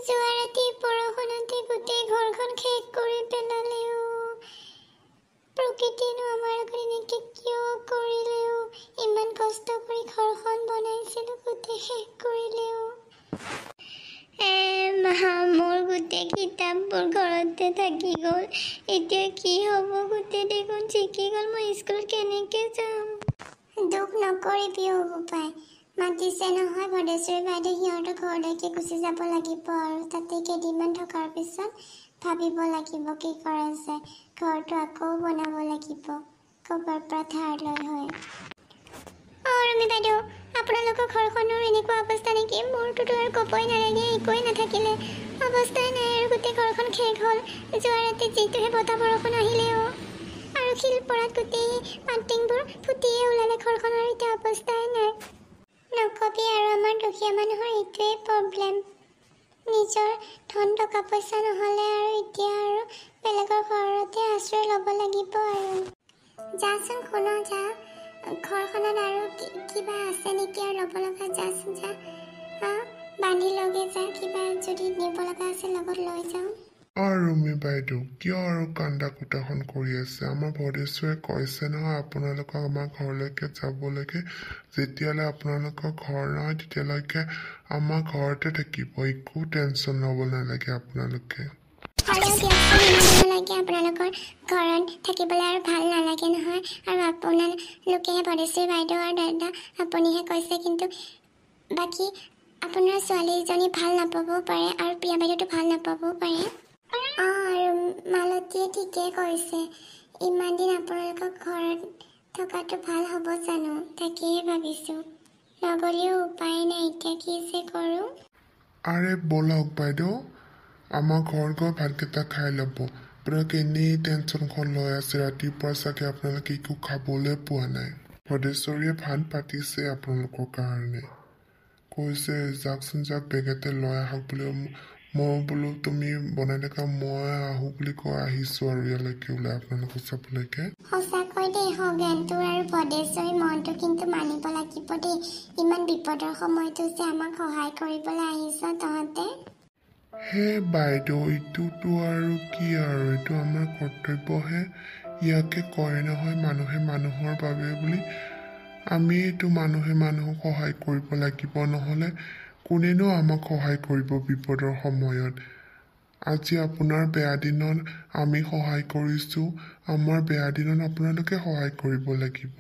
যোৱা ৰাতি বৰষুণতে গোটেই ঘৰখন শেষ কৰি পেলালে প্ৰকৃতিয়েনো আমাৰ লগত এনেকৈ কিয় কৰিলে ইমান কষ্ট কৰি ঘৰখন বনাইছিলোঁ গোটেই শেষ কৰিলে মোৰ গোটেই কিতাপবোৰ ঘৰতে থাকি গ'ল এতিয়া কি হ'ব গোটেই দেখোন জিকি গ'ল মই স্কুল কেনেকৈ যাম দুখ নকৰিবি বোপাই মাতিছে নহয় ভদেশ্বৰী বাইদেউ সিহঁতৰ ঘৰলৈকে গুচি যাব লাগিব আৰু তাতে কেইদিনমান থকাৰ পিছত ভাবিব লাগিব কি কৰা যায় ঘৰটো আকৌ বনাব লাগিব ক'ৰবাৰ পৰা ধাৰ লৈ হয় ৰমি বাইদেউ আপোনালোকৰ ঘৰখনৰ এনেকুৱা অৱস্থা নেকি মোৰটোতো আৰু ক'বই নালাগে একোৱেই নাথাকিলে অৱস্থাই নাই আৰু গোটেই ঘৰখন শেষ হ'ল যোৱা ৰাতি যিটোহে বতাহ বৰষুণ আহিলেও আৰু শিলপৰাত গোটেই পাটিংবোৰ ফুটিয়ে ওলালে ঘৰখনৰ এতিয়া অৱস্থাই নাই নকবি আৰু আমাৰ দুখীয়া মানুহৰ এইটোৱেই প্ৰব্লেম নিজৰ ধন টকা পইচা নহ'লে আৰু এতিয়া আৰু বেলেগৰ ঘৰতে আশ্ৰয় ল'ব লাগিব আৰু যাচোন শুন যা ঘৰখনত আৰু কিবা আছে নেকি আৰু ল'ব লগা যাচোন যা বান্ধি লগে যা কিবা যদি নিব লগা আছে লগত লৈ যাওঁ ৰুমি বাইদেউ কিয় আৰু কান্দা কুটাখন কৰি আছে আমাৰ ভদেশ্বৰে কৈছে নহয় আপোনালোকক আমাৰ ঘৰলৈকে যাবলৈকে যেতিয়ালৈ আপোনালোকৰ ঘৰ নহয় তেতিয়ালৈকে আমাৰ ঘৰতে থাকিব একো টেনশ্যন ল'ব নালাগে আপোনালোকে আপোনালোকৰ ঘৰত থাকিবলৈ আৰু ভাল নালাগে নহয় আৰু আপোনালোকেহে ভদেশ্বৰী বাইদেউ আৰু দাদা আপুনিহে কৈছে কিন্তু বাকী আপোনাৰ ছোৱালীজনী ভাল নাপাবও পাৰে আৰু প্ৰিয়া বাইদেউটো ভাল নাপাবও পাৰে আৰু মালতীয়ে ঠিকেই কৈছে ইমান দিন আপোনালোকৰ ঘৰত থকাটো ভাল হ'ব জানো তাকেহে ভাবিছোঁ নগ'লেও উপায় নাই এতিয়া কি যে কৰোঁ আৰে ব'লক বাইদেউ আমাৰ ঘৰত গৈ ভাতকেইটা খাই ল'ব আপোনালোকে এনেই টেনশ্যনখন লৈ আছে ৰাতিপুৱা চাগে আপোনালোকে একো খাবলৈ পোৱা নাই ভদেশ্বৰীয়ে ভাত পাতিছে আপোনালোকৰ কাৰণে কৈছে যাকচোন যাক বেগেতে লৈ আহক বুলি মই বোলো তুমি বনাই থকা মই আহোঁ বুলি কৈ আহিছোঁ আৰু ইয়ালৈকে ওলাই আপোনালোকক চাবলৈকে সঁচাকৈ দেই সগেনটোৰ আৰু ভদেশ্বৰী মনটো কিন্তু মানিব লাগিব দেই ইমান বিপদৰ সময়তো যে আমাক সহায় কৰিবলৈ আহিছ তহঁতে হে বাইদেউ এইটোতো আৰু কি আৰু এইটো আমাৰ কৰ্তব্যহে ইয়াকে কয় নহয় মানুহে মানুহৰ বাবে বুলি আমি এইটো মানুহে মানুহক সহায় কৰিব লাগিব নহ'লে কোনেনো আমাক সহায় কৰিব বিপদৰ সময়ত আজি আপোনাৰ বেয়া দিনত আমি সহায় কৰিছোঁ আমাৰ বেয়া দিনত আপোনালোকে সহায় কৰিব লাগিব